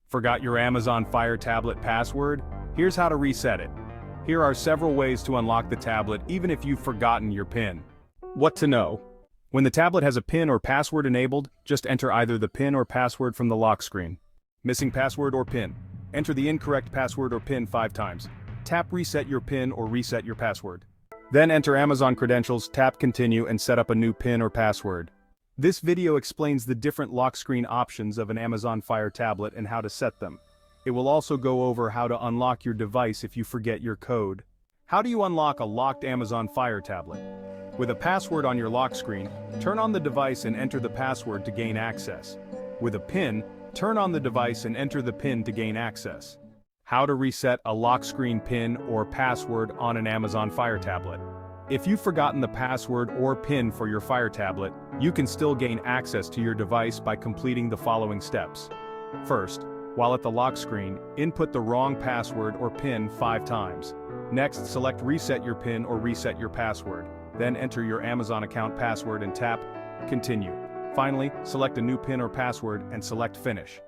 Forgot your Amazon Fire tablet password? Here's how to reset it. Here are several ways to unlock the tablet even if you've forgotten your PIN. What to know? When the tablet has a PIN or password enabled, just enter either the PIN or password from the lock screen. Missing password or PIN. Enter the incorrect password or PIN 5 times. Tap Reset your PIN or reset your password. Then enter Amazon credentials, tap Continue and set up a new PIN or password. This video explains the different lock screen options of an Amazon Fire tablet and how to set them. It will also go over how to unlock your device if you forget your code. How do you unlock a locked Amazon Fire tablet? With a password on your lock screen, turn on the device and enter the password to gain access. With a PIN, turn on the device and enter the PIN to gain access. How to reset a lock screen PIN or password on an Amazon Fire tablet. If you've forgotten the password or PIN for your Fire tablet, you can still gain access to your device by completing the following steps. First, while at the lock screen, input the wrong password or PIN 5 times. Next, select Reset your PIN or reset your password. Then enter your Amazon account password and tap Continue. Finally, select a new PIN or password and select Finish.